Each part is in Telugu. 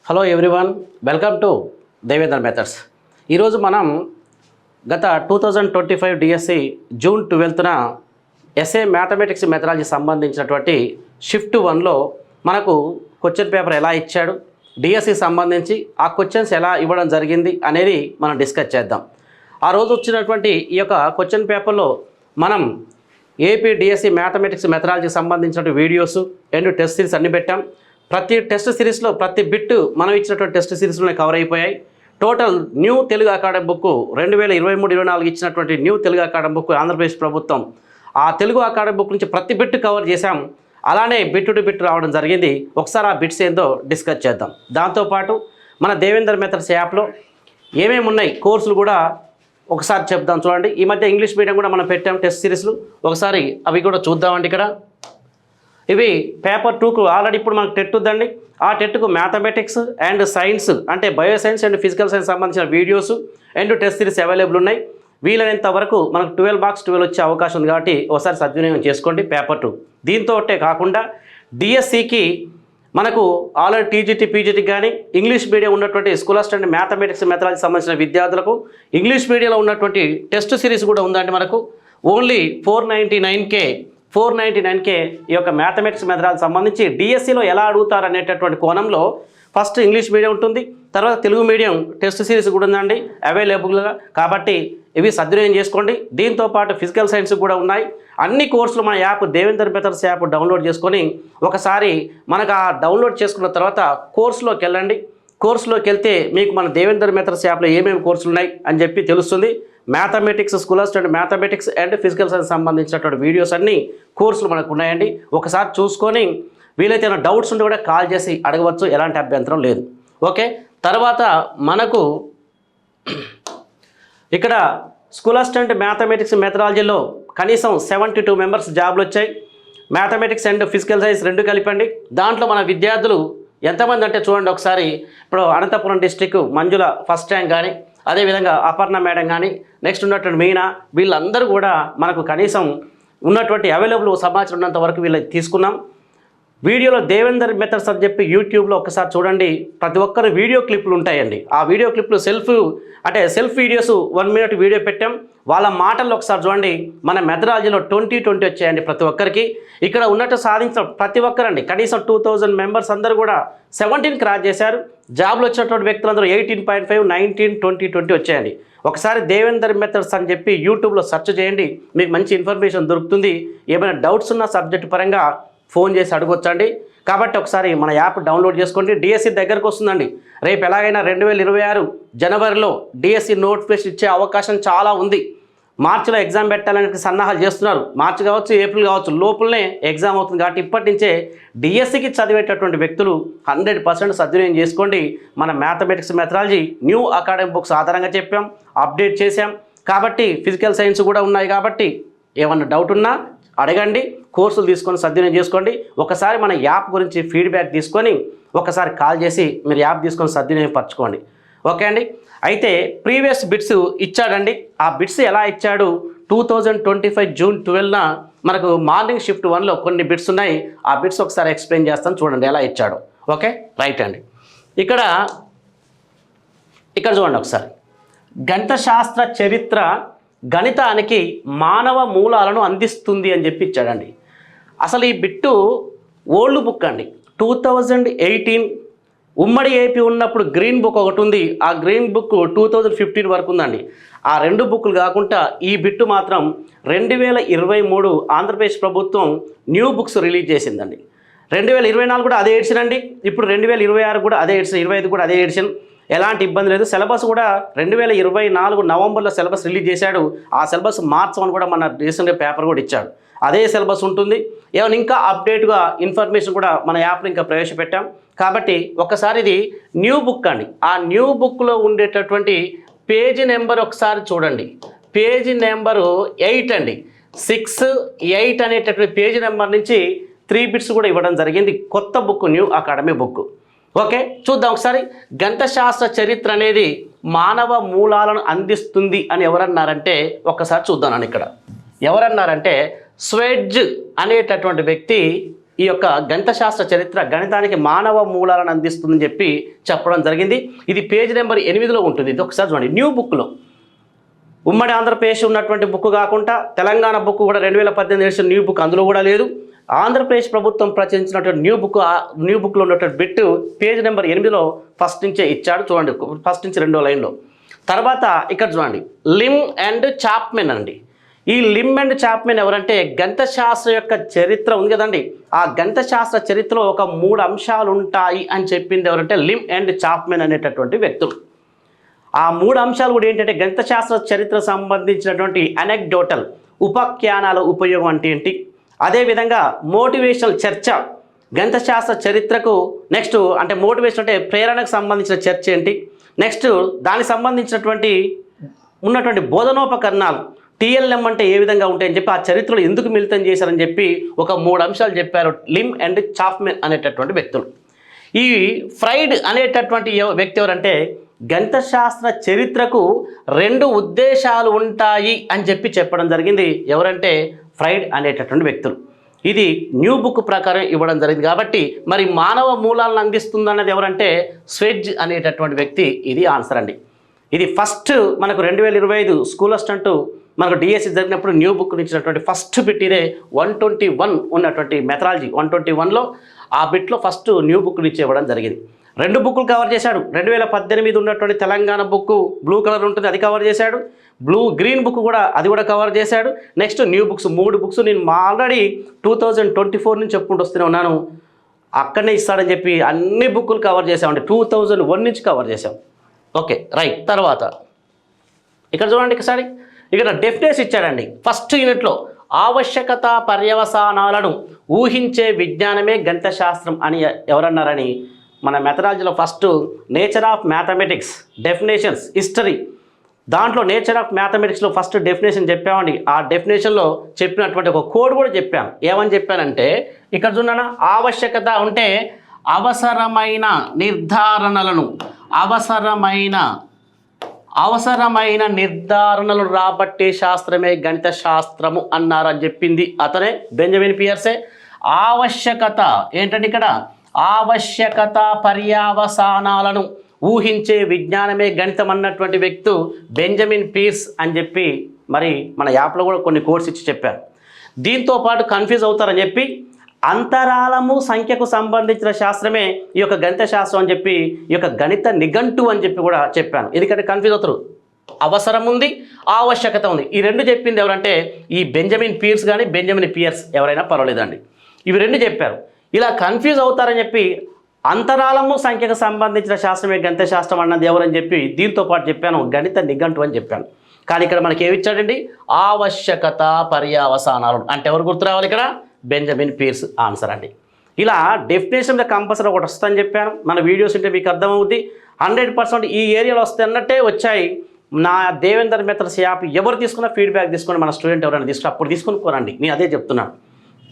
Hello everyone, welcome to Devendra methods. ఈరోజు మనం గత 2025 డిఎస్సి జూన్ 12న ఎస్ఏ మ్యాథమెటిక్స్ మెథడాలజీ సంబంధించినటువంటి షిఫ్ట్ 1లో మనకు క్వశ్చన్ పేపర్ ఎలా ఇచ్చాడు, డిఎస్సి సంబంధించి ఆ క్వశ్చన్స్ ఎలా ఇవ్వడం జరిగింది అనేది మనం డిస్కస్ చేద్దాం. ఆ రోజు వచ్చినటువంటి ఈ యొక్క క్వశ్చన్ పేపర్లో మనం ఏపీ డిఎస్సి మ్యాథమెటిక్స్ మెథడాలజీకి సంబంధించిన వీడియోస్ అండ్ టెస్ట్ సిరీస్ అన్ని పెట్టాం. ప్రతి టెస్ట్ సిరీస్లో ప్రతి బిట్ మనం ఇచ్చినటువంటి టెస్ట్ సిరీస్లోనే కవర్ అయిపోయాయి. Total new Telugu academy book 2023-24 ఇచ్చినటువంటి new Telugu academy book Andhra Pradesh ప్రభుత్వం ఆ తెలుగు అకాడమీ బుక్ నుంచి ప్రతి బిట్ కవర్ చేశాం. అలానే బిట్ టు బిట్ రావడం జరిగింది. ఒకసారి ఆ బిట్స్ ఏందో డిస్కస్ చేద్దాం. దాంతోపాటు మన దేవేంద్ర మెథడ్స్ యాప్లో ఏమేమి ఉన్నాయి కోర్సులు కూడా ఒకసారి చెప్దాం. చూడండి, ఈ మధ్య ఇంగ్లీష్ మీడియం కూడా మనం పెట్టాం టెస్ట్ సిరీస్లు, ఒకసారి అవి కూడా చూద్దామండి. ఇక్కడ ఇవి పేపర్ 2కు ఆల్రెడీ ఇప్పుడు మనకు టెట్ ఉందండి. ఆ టెట్కు మ్యాథమెటిక్స్ అండ్ సైన్స్ అంటే బయోసైన్స్ అండ్ ఫిజికల్ సైన్స్ సంబంధించిన videos and test series available ఉన్నాయి. వీలైనంత వరకు మనకు 12 మార్క్స్ 12 వచ్చే అవకాశం ఉంది కాబట్టి ఒకసారి సద్వినియోగం చేసుకోండి పేపర్ 2. దీంతో కాకుండా డిఎస్సికి మనకు ఆల్రెడీ టీజీటీ పీజీటీకి కానీ ఇంగ్లీష్ మీడియం ఉన్నటువంటి స్కూల్ అసిస్టెంట్ మ్యాథమెటిక్స్ మెథడాలజీ సంబంధించిన విద్యార్థులకు ఇంగ్లీష్ మీడియంలో ఉన్నటువంటి టెస్ట్ సిరీస్ కూడా ఉందండి. మనకు ఓన్లీ 499K ఈ యొక్క మ్యాథమెటిక్స్ మెథడాలజీ సంబంధించి డిఎస్సిలో ఎలా అడుగుతారు అనేటటువంటి కోణంలో ఫస్ట్ ఇంగ్లీష్ మీడియం ఉంటుంది, తర్వాత తెలుగు మీడియం టెస్ట్ సిరీస్ కూడా ఉందండి అవైలబుల్గా. కాబట్టి ఇవి సద్వినియోగం చేసుకోండి. దీంతోపాటు ఫిజికల్ సైన్స్ కూడా ఉన్నాయి. అన్ని కోర్సులు మన app Devendra methods app download చేసుకొని ఒకసారి మనకు ఆ డౌన్లోడ్ చేసుకున్న తర్వాత కోర్సులోకి వెళ్ళండి. కోర్సులోకి వెళ్తే మీకు మన దేవేంద్ర మెథడ్స్ యాప్లో ఏమేమి కోర్సులు ఉన్నాయి అని చెప్పి తెలుస్తుంది. Mathematics school assistant mathematics and physical science సంబంధించినటువంటి వీడియోస్ అన్ని కోర్సులు మనకు ఉన్నాయండి. ఒకసారి చూసుకొని వీలైతే ఏమైనా డౌట్స్ ఉంటే కూడా కాల్ చేసి అడగవచ్చు, ఎలాంటి అభ్యంతరం లేదు. ఓకే, తర్వాత మనకు ఇక్కడ స్కూల్ అసిస్టెంట్ మ్యాథమెటిక్స్ మెథడాలజీలో కనీసం 72 మెంబర్స్ జాబ్లు వచ్చాయి. మ్యాథమెటిక్స్ అండ్ ఫిజికల్ సైన్స్ రెండు కలిపండి. దాంట్లో మన విద్యార్థులు ఎంతమంది అంటే చూడండి ఒకసారి. ఇప్పుడు అనంతపురం డిస్టిక్ మంజుల ఫస్ట్ ర్యాంక్ కానీ, అదేవిధంగా అపర్ణ మేడం కానీ, నెక్స్ట్ ఉన్నటువంటి మీనా, వీళ్ళందరూ కూడా మనకు కనీసం ఉన్నటువంటి అవైలబుల్ సమాచారం ఉన్నంత వరకు వీళ్ళకి తీసుకున్నాం. వీడియోలో దేవేందర్ మెథడ్స్ అని చెప్పి యూట్యూబ్లో ఒకసారి చూడండి. ప్రతి ఒక్కరు వీడియో క్లిప్లు ఉంటాయండి. ఆ వీడియో క్లిప్లు సెల్ఫ్ వీడియోస్ 1 మినిట్ వీడియో పెట్టాం. వాళ్ళ మాటల్లో ఒకసారి చూడండి. మన మెథడాలజీలో 2020 వచ్చాయండి ప్రతి ఒక్కరికి. ఇక్కడ ఉన్నట్టు సాధించిన ప్రతి ఒక్కరండి కనీసం 2000 మెంబర్స్ అందరూ కూడా 17 క్రాస్ చేశారు. జాబ్లో వచ్చినటువంటి వ్యక్తులందరూ 18.5, 19, 20, 20 వచ్చాయండి. ఒకసారి దేవేందర్ మెథడ్స్ అని చెప్పి యూట్యూబ్లో సెర్చ్ చేయండి, మీకు మంచి ఇన్ఫర్మేషన్ దొరుకుతుంది. ఏమైనా డౌట్స్ ఉన్న సబ్జెక్ట్ పరంగా ఫోన్ చేసి అడగొచ్చండి. కాబట్టి ఒకసారి మన యాప్ డౌన్లోడ్ చేసుకోండి. డిఎస్సి దగ్గరకు వస్తుందండి. రేపు ఎలాగైనా 2026 జనవరిలో డిఎస్సి నోటిఫికేషన్ ఇచ్చే అవకాశం చాలా ఉంది. మార్చిలో ఎగ్జామ్ పెట్టాలని సన్నాహాలు చేస్తున్నారు. మార్చి కావచ్చు, ఏప్రిల్ కావచ్చు, లోపలనే ఎగ్జామ్ అవుతుంది. కాబట్టి ఇప్పటి నుంచే డిఎస్సికి చదివేటటువంటి వ్యక్తులు 100% సద్వినియోగం చేసుకోండి. మన mathematics methodology new academic books ఆధారంగా చెప్పాం, అప్డేట్ చేశాం. కాబట్టి ఫిజికల్ సైన్స్ కూడా ఉన్నాయి. కాబట్టి ఏమన్నా డౌట్ ఉన్నా అడగండి, కోర్సులు తీసుకొని సద్వినియోగం చేసుకోండి. ఒకసారి మన యాప్ గురించి ఫీడ్బ్యాక్ తీసుకొని ఒకసారి కాల్ చేసి మీరు యాప్ తీసుకొని సద్వినియోగం పరచుకోండి. ఓకే అండి. అయితే ప్రీవియస్ బిట్స్ ఇచ్చాడండి. ఆ బిట్స్ ఎలా ఇచ్చాడు 2025 జూన్ 12న మనకు మార్నింగ్ షిఫ్ట్ 1లో కొన్ని బిట్స్ ఉన్నాయి. ఆ బిట్స్ ఒకసారి ఎక్స్ప్లెయిన్ చేస్తాను, చూడండి ఎలా ఇచ్చాడు. ఓకే, రైట్ అండి. ఇక్కడ చూడండి ఒకసారి. గణిత శాస్త్ర చరిత్ర గణితానికి మానవ మూలాలను అందిస్తుంది అని చెప్పి ఇచ్చాడండి. అసలు ఈ బిట్టు ఓల్డ్ బుక్ అండి. 2018 ఉమ్మడి ఏపీ ఉన్నప్పుడు గ్రీన్ బుక్ ఒకటి ఉంది. ఆ గ్రీన్ బుక్ 2015 వరకు ఉందండి. ఆ రెండు బుక్లు కాకుండా ఈ బిట్టు మాత్రం 2023 ఆంధ్రప్రదేశ్ ప్రభుత్వం న్యూ బుక్స్ రిలీజ్ చేసిందండి. 2024 కూడా అదే ఎడిషన్ అండి. ఇప్పుడు 2026 కూడా అదే ఎడిషన్, 25 కూడా అదే ఎడిషన్. ఎలాంటి ఇబ్బంది లేదు. సిలబస్ కూడా 2024 నవంబర్లో సిలబస్ రిలీజ్ చేశాడు. ఆ సిలబస్ మార్చమని కూడా మన రీసెంట్గా పేపర్ కూడా ఇచ్చాడు. అదే సిలబస్ ఉంటుంది. ఏమైనా ఇంకా అప్డేట్గా ఇన్ఫర్మేషన్ కూడా మన యాప్లో ఇంకా ప్రవేశపెట్టాం. కాబట్టి ఒకసారి ఇది న్యూ బుక్ అండి. ఆ న్యూ బుక్లో ఉండేటటువంటి పేజీ నెంబర్ ఒకసారి చూడండి. పేజీ నెంబరు 8 అండి. 6, 8 అనేటటువంటి పేజీ నెంబర్ నుంచి 3 బిట్స్ కూడా ఇవ్వడం జరిగింది. కొత్త book, new academy book. Okay, చూద్దాం ఒకసారి. గణిత శాస్త్ర చరిత్ర అనేది మానవ మూలాలను అందిస్తుంది అని ఎవరన్నారంటే ఒక్కసారి చూద్దాం. ఇక్కడ ఎవరన్నారంటే స్వెడ్జ్ అనేటటువంటి వ్యక్తి ఈ యొక్క గణిత శాస్త్ర చరిత్ర గణితానికి మానవ మూలాలను అందిస్తుందని చెప్పి చెప్పడం జరిగింది. ఇది పేజ్ నెంబర్ 8లో ఉంటుంది. ఇది ఒకసారి చూడండి. న్యూ బుక్లో ఉమ్మడి ఆంధ్రప్రదేశ్ ఉన్నటువంటి బుక్ కాకుండా తెలంగాణ బుక్ కూడా 2018 ఎడిషన్ న్యూ బుక్ అందులో కూడా లేదు. ఆంధ్రప్రదేశ్ ప్రభుత్వం ప్రచురించినటువంటి న్యూ బుక్లో ఉన్నటువంటి బిట్ పేజ్ నెంబర్ 8లో ఫస్ట్ నుంచే ఇచ్చాడు. చూడండి, ఫస్ట్ నుంచి 2వ లైన్లో. తర్వాత ఇక్కడ చూడండి, లిమ్ అండ్ చాప్మెన్ అండి. ఈ లిమ్ అండ్ చాప్మెన్ ఎవరంటే గణిత శాస్త్ర యొక్క చరిత్ర ఉంది కదండి, ఆ గణిత శాస్త్ర చరిత్రలో ఒక 3 అంశాలు ఉంటాయి అని చెప్పింది ఎవరంటే లిమ్ అండ్ చాప్మెన్ అనేటటువంటి వ్యక్తులు. ఆ 3 అంశాలు కూడా ఏంటంటే గణిత శాస్త్ర చరిత్ర సంబంధించినటువంటి అనెక్డోటల్ ఉపాఖ్యానాల ఉపయోగం అంటే ఏంటి, అదేవిధంగా మోటివేషనల్ చర్చ గణిత శాస్త్ర చరిత్రకు నెక్స్ట్ అంటే మోటివేషన్ అంటే ప్రేరణకు సంబంధించిన చర్చ ఏంటి, నెక్స్ట్ దానికి సంబంధించినటువంటి ఉన్నటువంటి బోధనోపకరణాలు టీఎల్ఎం అంటే ఏ విధంగా ఉంటాయని చెప్పి ఆ చరిత్రలో ఎందుకు మిళితం చేశారని చెప్పి ఒక 3 అంశాలు చెప్పారు లిమ్ అండ్ చాప్మెన్ అనేటటువంటి వ్యక్తులు. ఈ ఫ్రైడ్ అనేటటువంటి వ్యక్తి ఎవరంటే గణిత శాస్త్ర చరిత్రకు 2 ఉద్దేశాలు ఉంటాయి అని చెప్పి చెప్పడం జరిగింది. ఎవరంటే ఫ్రైడ్ అనేటటువంటి వ్యక్తులు. ఇది న్యూ బుక్ ప్రకారం ఇవ్వడం జరిగింది. కాబట్టి మరి మానవ మూలాలను అందిస్తుందన్నది ఎవరంటే స్వెడ్జ్ అనేటటువంటి వ్యక్తి. ఇది ఆన్సర్ అండి. ఇది ఫస్ట్ మనకు 2025 స్కూల్ అసిస్టెంట్ మనకు డిఎస్సి జరిగినప్పుడు న్యూ బుక్ ఇచ్చినటువంటి ఫస్ట్ బిట్ ఇదే. 121 ఉన్నటువంటి మెథడాలజీ 121లో ఆ బిట్లో ఫస్ట్ న్యూ బుక్ నుంచి ఇవ్వడం జరిగింది. 2 బుక్లు కవర్ చేశాడు. 2018 ఉన్నటువంటి తెలంగాణ బుక్ బ్లూ కలర్ ఉంటుంది, అది కవర్ చేశాడు. గ్రీన్ బుక్ కూడా అది కూడా కవర్ చేశాడు. నెక్స్ట్ న్యూ బుక్స్ 3 బుక్స్ నేను ఆల్రెడీ 2024 నుంచి చెప్పుకుంటూ వస్తూనే ఉన్నాను. అక్కడనే ఇస్తాడని చెప్పి అన్ని బుక్కులు కవర్ చేసామండి. 2001 నుంచి కవర్ చేసాం. Okay right. తర్వాత ఇక్కడ చూడండి, ఒకసారి ఇక్కడ డెఫినేషన్ ఇచ్చాడండి. ఫస్ట్ యూనిట్లో ఆవశ్యకత పర్యవసానాలను ఊహించే విజ్ఞానమే గణిత శాస్త్రం అని ఎవరన్నారని మన మెథడాలజీలో first nature of mathematics definitions history దాంట్లో నేచర్ ఆఫ్ మ్యాథమెటిక్స్లో ఫస్ట్ డెఫినేషన్ చెప్పామండి. ఆ డెఫినేషన్లో చెప్పినటువంటి ఒక కోడ్ కూడా చెప్పాను. ఏమని చెప్పానంటే ఇక్కడ చూడనా, ఆవశ్యకత ఉంటే అవసరమైన నిర్ధారణలను అవసరమైన నిర్ధారణలు రాబట్టే శాస్త్రమే గణిత శాస్త్రము అన్నారని చెప్పింది అతనే, బెంజమిన్ పియర్సే. ఆవశ్యకత ఏంటంటే ఇక్కడ ఆవశ్యకత పర్యవసానాలను ఊహించే విజ్ఞానమే గణితం అన్నటువంటి వ్యక్తి బెంజమిన్ పీర్స్ అని చెప్పి మరి మన యాప్లో కూడా కొన్ని కోర్స్ ఇచ్చి చెప్పారు. దీంతో పాటు కన్ఫ్యూజ్ అవుతారని చెప్పి అంతరాళము సంఖ్యకు సంబంధించిన శాస్త్రమే ఈ యొక్క గణిత శాస్త్రం అని చెప్పి ఈ యొక్క గణిత నిఘంటు అని చెప్పి కూడా చెప్పాను. ఎందుకంటే కన్ఫ్యూజ్ అవుతారు. అవసరం ఉంది, ఆవశ్యకత ఉంది. ఈ 2 చెప్పింది ఎవరంటే ఈ బెంజమిన్ పీర్స్ కానీ బెంజమిన్ పియర్స్ ఎవరైనా పర్వాలేదండి. ఇవి 2 చెప్పారు. ఇలా కన్ఫ్యూజ్ అవుతారని చెప్పి అంతరాళము సంఖ్యకు సంబంధించిన శాస్త్రమే గణిత శాస్త్రం అన్నది ఎవరని చెప్పి దీంతో పాటు చెప్పాను గణిత నిఘంటు అని చెప్పాను. కానీ ఇక్కడ మనకి ఏమిచ్చాడండి, ఆవశ్యకత పర్యవసానాలు అంటే ఎవరు గుర్తు రావాలి ఇక్కడ, బెంజమిన్ పీర్స్ ఆన్సర్ అండి. ఇలా డెఫినేషన్ కంపల్సరీ ఒకటి వస్తుందని చెప్పాను. మన వీడియోస్ ఉంటే మీకు అర్థమవుద్ది. 100% ఈ ఏరియాలో వస్తే అన్నట్టే వచ్చాయి. నా దేవేందర్ మెథడ్స్ యాప్ ఎవరు తీసుకున్నా ఫీడ్బ్యాక్ తీసుకొని మన స్టూడెంట్ ఎవరైనా తీసుకుని అప్పుడు తీసుకొని పోరండి. నేను అదే చెప్తున్నాను.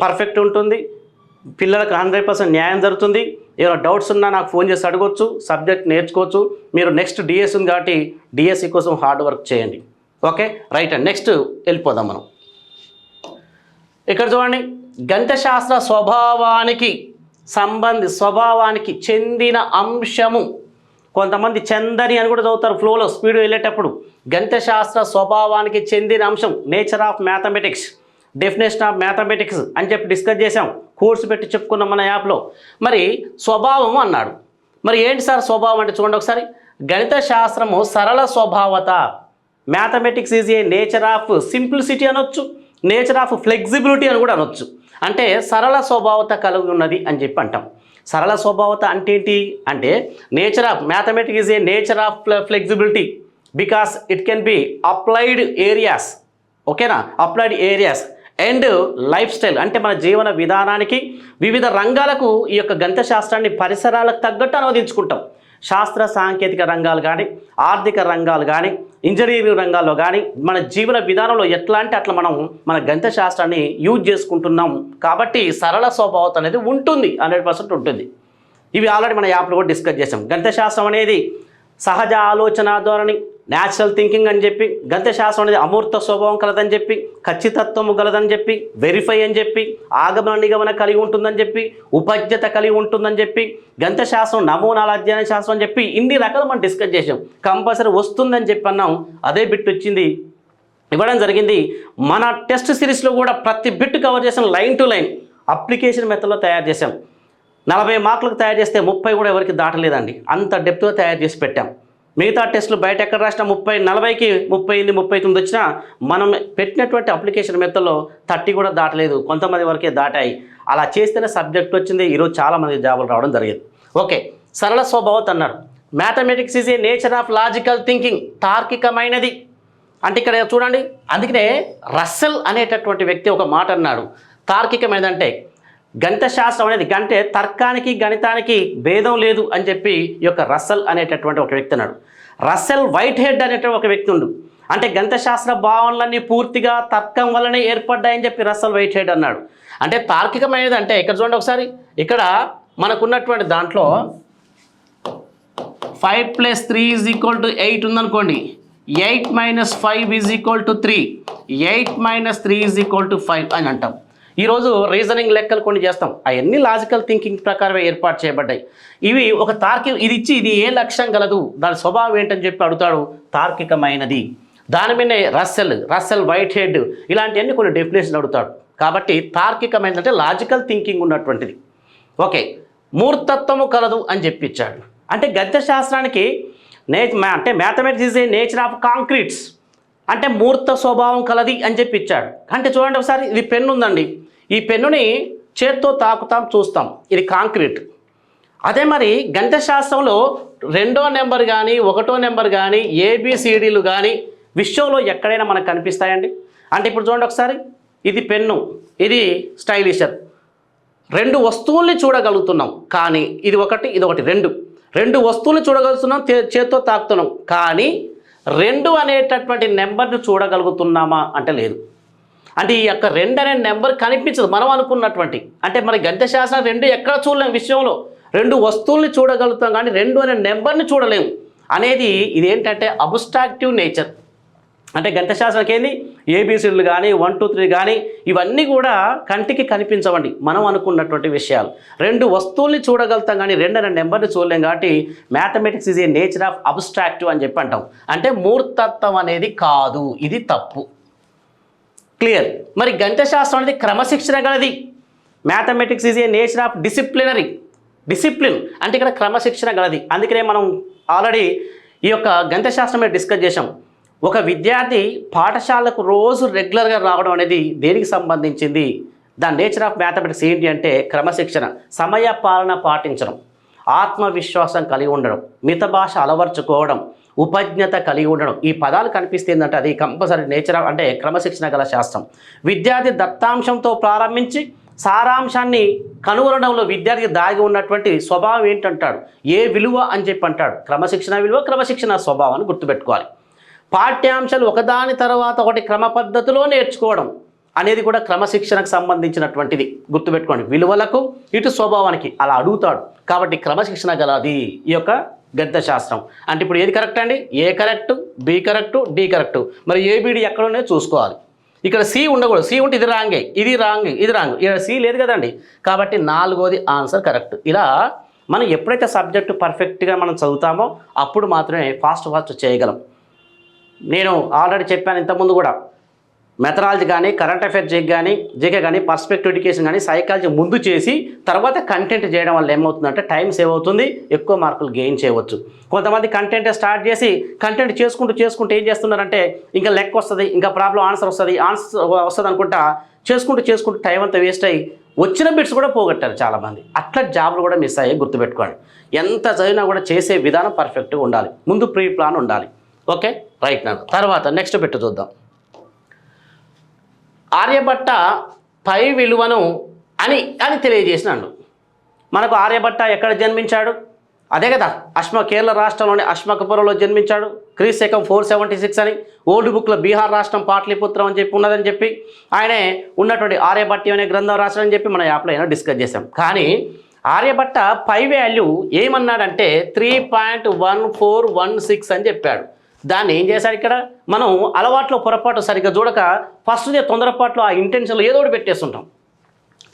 పర్ఫెక్ట్ ఉంటుంది, పిల్లలకు 100% న్యాయం జరుగుతుంది. ఏమైనా డౌట్స్ ఉన్నా నాకు ఫోన్ చేసి అడగవచ్చు, సబ్జెక్ట్ నేర్చుకోవచ్చు. మీరు నెక్స్ట్ డిఎస్సి ఉంది కాబట్టి డిఎస్సి కోసం హార్డ్ వర్క్ చేయండి. ఓకే రైట్ అండి. నెక్స్ట్ వెళ్ళిపోదాం మనం. ఇక్కడ చూడండి, గణిత శాస్త్ర స్వభావానికి చెందిన అంశము. కొంతమంది చందని అని కూడా చదువుతారు ఫ్లోలో స్పీడ్ వెళ్ళేటప్పుడు. గణిత శాస్త్ర స్వభావానికి చెందిన అంశం nature of mathematics definition of mathematics అని చెప్పి డిస్కస్ చేసాం. కోర్సు పెట్టి చెప్పుకున్నాం మన యాప్లో. మరి స్వభావం అన్నాడు. మరి ఏంటి సార్ స్వభావం అంటే చూడండి ఒకసారి. గణిత శాస్త్రము సరళ స్వభావత. Mathematics is a nature of simplicity అనొచ్చు, నేచర్ ఆఫ్ ఫ్లెక్సిబిలిటీ అని కూడా అనొచ్చు. అంటే సరళ స్వభావత కలిగి ఉన్నది అని చెప్పి అంటాం. సరళ స్వభావత అంటే ఏంటి అంటే nature of mathematics is a nature of flexibility because it can be applied areas. ఓకేనా, applied areas and life style అంటే మన జీవన విధానానికి వివిధ రంగాలకు ఈ యొక్క గణిత శాస్త్రాన్ని పరిసరాలకు తగ్గట్టు అనువదించుకుంటాం. శాస్త్ర సాంకేతిక రంగాలు కానీ, ఆర్థిక రంగాలు కానీ, ఇంజనీరింగ్ రంగాల్లో కానీ మన జీవన విధానంలో ఎట్లా అంటే అట్లా మనం మన గణిత శాస్త్రాన్ని యూజ్ చేసుకుంటున్నాం. కాబట్టి సరళ స్వభావత అనేది ఉంటుంది, 100% ఉంటుంది. ఇవి ఆల్రెడీ మన యాప్లో కూడా డిస్కస్ చేసాం. గణిత శాస్త్రం అనేది సహజ ఆలోచన ధోరణి, న్యాచురల్ థింకింగ్ అని చెప్పి, గణిత శాస్త్రం అనేది అమూర్త స్వభావం కలదని చెప్పి, ఖచ్చితత్వము గలదని చెప్పి, వెరిఫై అని చెప్పి, ఆగమన నిగమన కలిగి ఉంటుందని చెప్పి, ఉపజ్ఞత కలిగి ఉంటుందని చెప్పి, గణిత శాస్త్రం నమూనాల అధ్యయన శాస్త్రం అని చెప్పి ఇన్ని రకాలు మనం డిస్కస్ చేసాం. కంపల్సరీ వస్తుందని చెప్పి అన్నాం. అదే బిట్ వచ్చింది, ఇవ్వడం జరిగింది. మన టెస్ట్ సిరీస్లో కూడా ప్రతి బిట్ కవర్ చేసాం, లైన్ టు లైన్ అప్లికేషన్ మెథడ్లో తయారు చేసాం. 40 మార్కులకు తయారు చేస్తే 30 కూడా ఎవరికి దాటలేదండి, అంత డెప్త్గా తయారు చేసి పెట్టాం. మిగతా టెస్టులు బయట ఎక్కడ రాసినా 30, 40కి 38, 39 వచ్చినా మనం పెట్టినటువంటి అప్లికేషన్ మెథడ్లో 30 కూడా దాటలేదు, కొంతమంది వరకే దాటాయి. అలా చేస్తేనే సబ్జెక్ట్ వచ్చింది. ఈరోజు చాలామంది జాబులు రావడం జరిగింది. ఓకే, సరళ స్వభావత అన్నారు. Mathematics is a nature of logical thinking, తార్కికమైనది అంటే ఇక్కడ చూడండి. అందుకనే రస్సెల్ అనేటటువంటి వ్యక్తి ఒక మాట అన్నాడు, తార్కికమైనది అంటే గణిత శాస్త్రం అనేది అంటే తర్కానికి గణితానికి భేదం లేదు అని చెప్పి ఈ యొక్క రస్సెల్ అనేటటువంటి ఒక వ్యక్తి అన్నాడు. రస్సెల్ వైట్ హెడ్ అనేటువంటి ఒక వ్యక్తి ఉండు, అంటే గణిత శాస్త్ర భావనలన్నీ పూర్తిగా తర్కం వల్లనే ఏర్పడ్డాయని చెప్పి రస్సెల్ వైట్ హెడ్ అన్నాడు. అంటే తార్కికమైనది అంటే ఇక్కడ చూడండి ఒకసారి, ఇక్కడ మనకున్నటువంటి దాంట్లో 5 + 3 = 8 ఉందనుకోండి, 8 - 5 = 3, 8 - 3 = 5 అని అంటాం. ఈరోజు రీజనింగ్ లెక్కలు కొన్ని చేస్తాం, అవన్నీ లాజికల్ థింకింగ్ ప్రకారమే ఏర్పాటు చేయబడ్డాయి. ఇవి ఒక ఇది ఇచ్చి ఇది ఏ లక్ష్యం గలదు, దాని స్వభావం ఏంటని చెప్పి అడుగుతాడు, తార్కికమైనది. దాని మీదనే రస్సెల్ వైట్ హెడ్ ఇలాంటివన్నీ కొన్ని డెఫినేషన్ అడుగుతాడు. కాబట్టి తార్కికమైనది అంటే లాజికల్ థింకింగ్ ఉన్నటువంటిది. ఓకే, మూర్తత్వము కలదు అని చెప్పి ఇచ్చాడు. అంటే గణిత శాస్త్రానికి అంటే mathematics is a nature of concretes అంటే మూర్త స్వభావం కలది అని చెప్పి ఇచ్చాడు. అంటే చూడండి ఒకసారి, ఇది పెన్ను ఉందండి, ఈ పెన్నుని చేత్తో తాకుతాం చూస్తాం, ఇది కాంక్రీట్. అదే మరి గణిత శాస్త్రంలో 2వ నెంబర్ కానీ 1వ నెంబర్ కానీ ABCDలు కానీ విశ్వంలో ఎక్కడైనా మనకు కనిపిస్తాయండి. అంటే ఇప్పుడు చూడండి ఒకసారి, ఇది పెన్ను, ఇది స్టైలిషర్, 2 వస్తువుల్ని చూడగలుగుతున్నాం. కానీ ఇది ఒకటి, ఇది ఒకటి, 2 వస్తువుల్ని చూడగలుగుతున్నాం, చేత్తో తాకుతున్నాం. కానీ 2 అనేటటువంటి నెంబర్ని చూడగలుగుతున్నామా అంటే లేదు. అంటే ఈ యొక్క 2 అనే నెంబర్ కనిపించదు మనం అనుకున్నటువంటి. అంటే మరి గణిత శాస్త్రం 2 ఎక్కడ చూడలేము విషయంలో, 2 వస్తువుల్ని చూడగలుగుతాం కానీ 2 అనే నెంబర్ని చూడలేము అనేది ఇదేంటంటే అబ్స్ట్రాక్టివ్ నేచర్. అంటే గణిత శాస్త్రానికి ఏంది, ABCDలు కానీ 1, 2, 3 కానీ ఇవన్నీ కూడా కంటికి కనిపించవండి మనం అనుకున్నటువంటి విషయాలు. 2 వస్తువుల్ని చూడగలుగుతాం కానీ 2 అనే నెంబర్ని చూడలేం. కాబట్టి mathematics is a nature of abstractive అని చెప్పి అంటాం. అంటే మూర్తత్వం అనేది కాదు, ఇది తప్పు. క్లియర్. మరి గణిత శాస్త్రం అనేది క్రమశిక్షణ గలది. Mathematics is a nature of discipline అంటే ఇక్కడ క్రమశిక్షణ గలది. అందుకనే మనం ఆల్రెడీ ఈ యొక్క గణిత శాస్త్రం మీద డిస్కస్ చేసాం. ఒక విద్యార్థి పాఠశాలకు రోజు రెగ్యులర్గా రావడం అనేది దేనికి సంబంధించింది, దాని నేచర్ ఆఫ్ మ్యాథమెటిక్స్ ఏంటి అంటే క్రమశిక్షణ, సమయ పాలన పాటించడం, ఆత్మవిశ్వాసం కలిగి ఉండడం, మిత భాష అలవర్చుకోవడం, ఉపజ్ఞత కలిగి ఉండడం. ఈ పదాలు కనిపిస్తుందంటే అది కంపల్సరీ నేచర్ ఆఫ్ అంటే క్రమశిక్షణ గల శాస్త్రం. విద్యార్థి దత్తాంశంతో ప్రారంభించి సారాంశాన్ని కనుగొనడంలో విద్యార్థికి దాగి ఉన్నటువంటి స్వభావం ఏంటంటాడు, ఏ విలువ అని చెప్పి అంటాడు. క్రమశిక్షణ విలువ, క్రమశిక్షణ స్వభావాన్ని గుర్తుపెట్టుకోవాలి. పాఠ్యాంశాలు ఒకదాని తర్వాత ఒకటి క్రమ పద్ధతిలో నేర్చుకోవడం అనేది కూడా క్రమశిక్షణకు సంబంధించినటువంటిది. గుర్తుపెట్టుకోండి, విలువలకు ఇటు స్వభావానికి అలా అడుగుతాడు. కాబట్టి క్రమశిక్షణ గలది ఈ యొక్క గణిత శాస్త్రం. అంటే ఇప్పుడు ఏది కరెక్ట్ అండి, A correct, B correct, D correct. మరి ABD ఎక్కడున్నాయో చూసుకోవాలి. ఇక్కడ C ఉండకూడదు, C ఉంటే ఇది రాంగే, ఇది రాంగ్, ఇది రాంగ్. ఇక్కడ C లేదు కదండి. కాబట్టి 4వది ఆన్సర్ కరెక్ట్. ఇలా మనం ఎప్పుడైతే సబ్జెక్టు పర్ఫెక్ట్గా మనం చదువుతామో అప్పుడు మాత్రమే ఫాస్ట్ చేయగలం. నేను ఆల్రెడీ చెప్పాను ఇంతకుముందు కూడా, మెథడాలజీ కానీ కరెంట్ అఫైర్స్ జీకే కానీ పర్స్పెక్టివ్ ఎడ్యుకేషన్ కానీ సైకాలజీ ముందు చేసి తర్వాత కంటెంట్ చేయడం వల్ల ఏమవుతుందంటే టైం సేవ్ అవుతుంది, ఎక్కువ మార్కులు గెయిన్ చేయవచ్చు. కొంతమంది కంటెంట్ స్టార్ట్ చేసి కంటెంట్ చేసుకుంటూ ఏం చేస్తున్నారంటే ఇంకా లెక్క వస్తుంది, ఇంకా ప్రాబ్లం ఆన్సర్ వస్తుంది అనుకుంటా చేసుకుంటూ టైం అంతా వేస్ట్ అయ్యి వచ్చిన బిట్స్ కూడా పోగొట్టారు చాలామంది. అట్లా జాబ్లు కూడా మిస్ అయ్యి. గుర్తుపెట్టుకోండి, ఎంత చదివినా కూడా చేసే విధానం పర్ఫెక్ట్గా ఉండాలి, ముందు ప్రీ ప్లాన్ ఉండాలి. ఓకే రైట్ నాన్న. తర్వాత నెక్స్ట్ బిట్ చూద్దాం. ఆర్యభట్ట పై విలువను అని తెలియజేసినాడు. మనకు ఆర్యభట్ట ఎక్కడ జన్మించాడు, అదే కదా కేరళ రాష్ట్రంలోని అశ్మకపురంలో జన్మించాడు. క్రీశకం 476 అని ఓల్డ్ బుక్లో బీహార్ రాష్ట్రం పాట్లిపుత్రం అని చెప్పి ఉన్నదని చెప్పి ఆయనే ఉన్నటువంటి ఆర్యభట్ట అనే గ్రంథం రాశాడని చెప్పి మన యాప్లో అయినా డిస్కస్ చేసాం. కానీ ఆర్యభట్ట పై వాల్యూ ఏమన్నాడంటే 3.1416 అని చెప్పాడు. దాన్ని ఏం చేశారు ఇక్కడ మనం అలవాట్లో పొరపాటు సరిగ్గా చూడక ఫస్ట్ తొందరపాట్లో ఆ ఇంటెన్షన్లో ఏదో ఒకటి పెట్టేస్తుంటాం.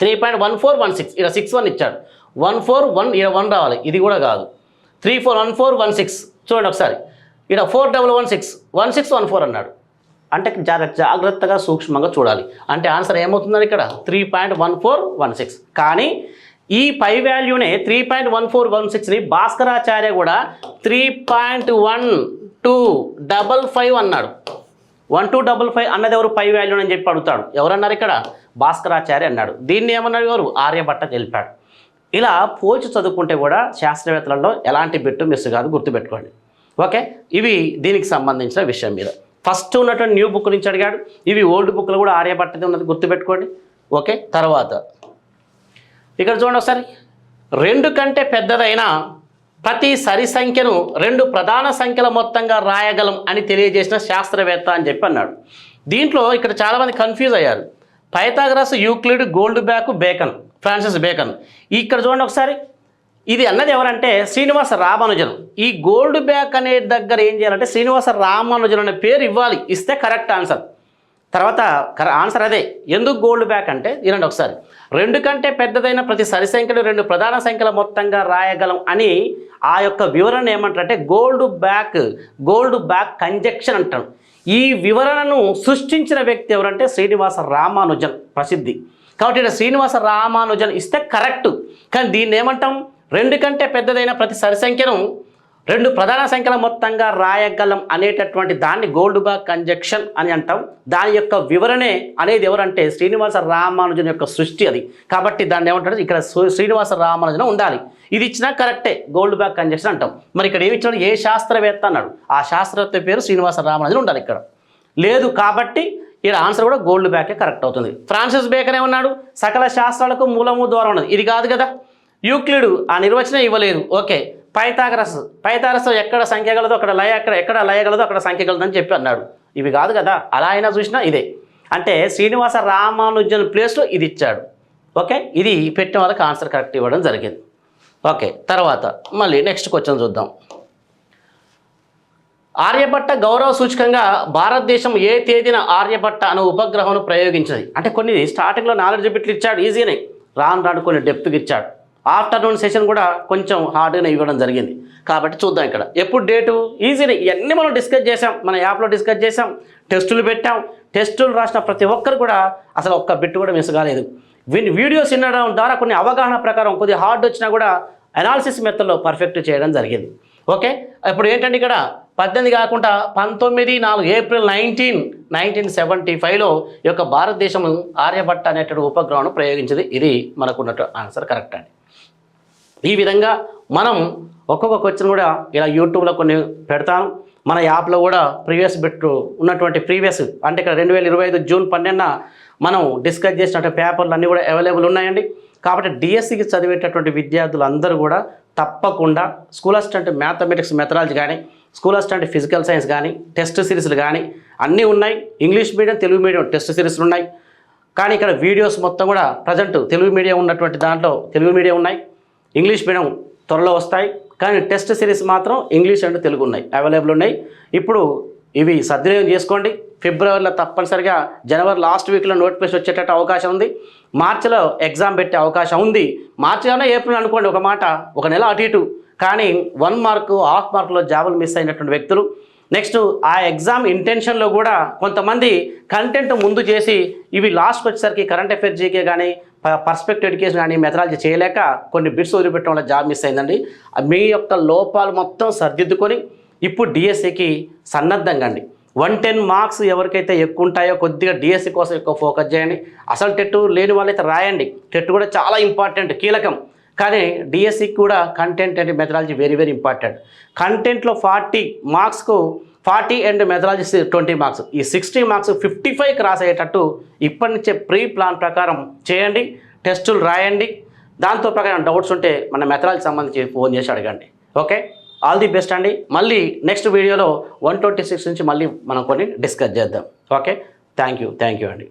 3.1416 ఇక్కడ 6 ఇచ్చాడు, 141 ఇక్కడ 1 రావాలి, ఇది కూడా కాదు. 341416 చూడండి ఒకసారి, ఇక్కడ 4116 1614 అన్నాడు. అంటే జాగ్రత్తగా సూక్ష్మంగా చూడాలి. అంటే ఆన్సర్ ఏమవుతుందని ఇక్కడ 3.1416. కానీ ఈ పై వాల్యూనే 3.1416ని భాస్కరాచార్య కూడా 3.1255 అన్నాడు. 1255 అన్నది ఎవరు పై వాల్యూ అని చెప్పి అడుగుతాడు. ఎవరన్నారు ఇక్కడ? భాస్కరాచార్య అన్నాడు. దీన్ని ఏమన్నాడు? ఎవరు? ఆర్యభట్ట తెలిపాడు. ఇలా పోల్చి చదువుకుంటే కూడా శాస్త్రవేత్తలలో ఎలాంటి బిట్టు మిస్ కాదు, గుర్తుపెట్టుకోండి. ఓకే, ఇవి దీనికి సంబంధించిన విషయం మీద. ఫస్ట్ ఉన్నటువంటి న్యూ బుక్ నుంచి అడిగాడు. ఇవి ఓల్డ్ బుక్లో కూడా ఆర్యభట్టది ఉన్నది, గుర్తుపెట్టుకోండి. ఓకే, తర్వాత ఇక్కడ చూడండి ఒకసారి, 2 కంటే పెద్దదైన ప్రతి సరి సంఖ్యను 2 ప్రధాన సంఖ్యల మొత్తంగా రాయగలం అని తెలియజేసిన శాస్త్రవేత్త అని చెప్పి అన్నాడు. దీంట్లో ఇక్కడ చాలామంది కన్ఫ్యూజ్ అయ్యారు. Pythagoras, Euclid, gold back, bacon, Francis bacon. ఇక్కడ చూడండి ఒకసారి, ఇది అన్నది ఎవరంటే శ్రీనివాస రామానుజన్. ఈ గోల్డ్ బ్యాక్ అనే దగ్గర ఏం చేయాలంటే శ్రీనివాస రామానుజన్ అనే పేరు ఇవ్వాలి, ఇస్తే కరెక్ట్ ఆన్సర్. తర్వాత ఆన్సర్ అదే. ఎందుకు గోల్డ్ బ్యాక్ అంటే వినండి ఒకసారి, 2 కంటే పెద్దదైన ప్రతి సరి సంఖ్యలు 2 ప్రధాన సంఖ్యల మొత్తంగా రాయగలం అని ఆ యొక్క వివరణ ఏమంటారంటే గోల్డ్ బ్యాక్ కంజెక్షన్ అంటాం. ఈ వివరణను సృష్టించిన వ్యక్తి ఎవరంటే శ్రీనివాస రామానుజన్, ప్రసిద్ధి. కాబట్టి ఇక్కడ శ్రీనివాస రామానుజన్ ఇస్తే కరెక్ట్. కానీ దీన్ని ఏమంటాం? 2 కంటే పెద్దదైన ప్రతి సరి సంఖ్యను 2 ప్రధాన సంఖ్యల మొత్తంగా రాయగలం అనేటటువంటి దాన్ని గోల్డ్ బ్యాక్ కంజెక్షన్ అని అంటాం. దాని యొక్క వివరణే అనేది ఎవరంటే శ్రీనివాస రామానుజన్ యొక్క సృష్టి అది. కాబట్టి దాన్ని ఏమంటారు? ఇక్కడ శ్రీనివాస రామానుజన్ ఉండాలి. ఇది ఇచ్చినా కరెక్టే, గోల్డ్ బ్యాక్ కంజెక్షన్ అంటాం. మరి ఇక్కడ ఏమి ఇచ్చినాడు? ఏ శాస్త్రవేత్త అన్నాడు. ఆ శాస్త్రవేత్త పేరు శ్రీనివాస రామానుజన్ ఉండాలి. ఇక్కడ లేదు కాబట్టి ఇక్కడ ఆన్సర్ కూడా గోల్డ్ బ్యాకే కరెక్ట్ అవుతుంది. ఫ్రాన్సిస్ బేకన్ ఏమన్నాడు? సకల శాస్త్రాలకు మూలము ద్వారా ఉన్నది. ఇది కాదు కదా. యూక్లిడ్ ఆ నిర్వచనం ఇవ్వలేదు. ఓకే, పైథాగరస్ ఎక్కడ సంఖ్య గలదో అక్కడ లయ, ఎక్కడ లయ గలదో అక్కడ సంఖ్య గలదని చెప్పి అన్నాడు. ఇవి కాదు కదా. అలా అయినా చూసినా ఇదే. అంటే శ్రీనివాస రామానుజన్ ప్లేస్లో ఇది ఇచ్చాడు. ఓకే, ఇది పెట్టిన వాళ్ళకి ఆన్సర్ కరెక్ట్ ఇవ్వడం జరిగింది. ఓకే, తర్వాత మళ్ళీ నెక్స్ట్ క్వశ్చన్ చూద్దాం. ఆర్యభట్ట గౌరవ సూచకంగా భారతదేశం ఏ తేదీన ఆర్యభట్ట అనే ఉపగ్రహం ప్రయోగించింది? అంటే కొన్ని స్టార్టింగ్లో నాలెడ్జ్ బిట్లు ఇచ్చాడు, ఈజీనే. రాను కొన్ని డెప్త్కి ఇచ్చాడు. ఆఫ్టర్నూన్ సెషన్ కూడా కొంచెం హార్డ్గానే ఇవ్వడం జరిగింది. కాబట్టి చూద్దాం ఇక్కడ ఎప్పుడు డేటు, ఈజీనే. ఇవన్నీ మనం డిస్కస్ చేసాం, మన యాప్లో డిస్కస్ చేసాం, టెస్టులు పెట్టాం. టెస్టులు రాసిన ప్రతి ఒక్కరు కూడా అసలు ఒక్క బిట్ కూడా మిస్ కాలేదు. వీడియోస్ వినడం ద్వారా కొన్ని అవగాహన ప్రకారం కొద్దిగా హార్డ్ వచ్చినా కూడా అనాలిసిస్ మెథడ్లో పర్ఫెక్ట్ చేయడం జరిగింది. ఓకే, ఇప్పుడు ఏంటంటే ఇక్కడ 18 కాకుండా 19 ఏప్రిల్ 1975లో ఈ యొక్క భారతదేశం ఆర్యభట్ట అనేటువంటి ఉపగ్రహం ప్రయోగించింది. ఇది మనకున్నట్టు ఆన్సర్ కరెక్ట్ అండి. ఈ విధంగా మనం ఒక్కొక్క క్వశ్చన్ కూడా ఇలా యూట్యూబ్లో కొన్ని పెడతాను. మన యాప్లో కూడా ప్రీవియస్ బిట్ ఉన్నటువంటి అంటే ఇక్కడ 2025 జూన్ 12న మనం డిస్కస్ చేసినటువంటి పేపర్లు అన్నీ కూడా అవైలబుల్ ఉన్నాయండి. కాబట్టి డిఎస్సికి చదివేటటువంటి విద్యార్థులు అందరూ కూడా తప్పకుండా స్కూల్ అసిస్టెంట్ మ్యాథమెటిక్స్ మెథడాలజీ కానీ, స్కూల్ అసిస్టెంట్ ఫిజికల్ సైన్స్ కానీ, టెస్ట్ సిరీస్లు కానీ అన్నీ ఉన్నాయి. English medium, Telugu medium test సిరీస్లు ఉన్నాయి. కానీ ఇక్కడ వీడియోస్ మొత్తం కూడా ప్రజెంట్ తెలుగు మీడియం ఉన్నటువంటి దాంట్లో తెలుగు మీడియం ఉన్నాయి, ఇంగ్లీష్ మీడియం త్వరలో వస్తాయి. కానీ టెస్ట్ సిరీస్ మాత్రం ఇంగ్లీష్ అండ్ తెలుగు ఉన్నాయి, అవైలబుల్ ఉన్నాయి. ఇప్పుడు ఇవి సద్వినియోగం చేసుకోండి. ఫిబ్రవరిలో తప్పనిసరిగా, జనవరి లాస్ట్ వీక్లో నోటిఫికేషన్ వచ్చేటట్టు అవకాశం ఉంది. మార్చిలో ఎగ్జామ్ పెట్టే అవకాశం ఉంది. మార్చిలోనే ఏప్రిల్ అనుకోండి, ఒక మాట, ఒక నెల అటు ఇటు. కానీ 1 మార్కు, హాఫ్ మార్కులో జాబులు మిస్ అయినటువంటి వ్యక్తులు, నెక్స్ట్ ఆ ఎగ్జామ్ ఇంటెన్షన్లో కూడా కొంతమంది కంటెంట్ ముందు చేసి ఇవి లాస్ట్కి వచ్చేసరికి కరెంట్ అఫైర్స్ జీకే కానీ, పర్స్పెక్టివ్ ఎడ్యుకేషన్ కానీ మెథడాలజీ చేయలేక కొన్ని బిట్స్ వదిలిపెట్టడం వల్ల జాబ్ మిస్ అయిందండి. మీ యొక్క లోపాలు మొత్తం సరిదిద్దుకొని ఇప్పుడు డిఎస్సికి సన్నద్ధంగా అండి. 110 మార్క్స్ ఎవరికైతే ఎక్కువ ఉంటాయో కొద్దిగా డిఎస్సి కోసం ఎక్కువ ఫోకస్ చేయండి. అసలు టెట్ లేని వాళ్ళైతే రాయండి. టెట్ కూడా చాలా ఇంపార్టెంట్, కీలకం. కానీ డిఎస్సికి కూడా content and methodology very very important. కంటెంట్లో 40 మార్క్స్కు 40 అండ్ మెథడాలజీ 20 మార్క్స్, ఈ 60 మార్క్స్ 55 క్రాస్ అయ్యేటట్టు ఇప్పటి నుంచే ప్రీ ప్లాన్ ప్రకారం చేయండి. టెస్టులు రాయండి. దాంతో ప్రకారం డౌట్స్ ఉంటే మన మెథడాలజీ సంబంధించి ఫోన్ చేసి అడగండి. ఓకే, ఆల్ ది బెస్ట్ అండి. మళ్ళీ నెక్స్ట్ వీడియోలో 126 నుంచి మళ్ళీ మనం కొన్ని డిస్కస్ చేద్దాం. ఓకే, థ్యాంక్ యూ అండి.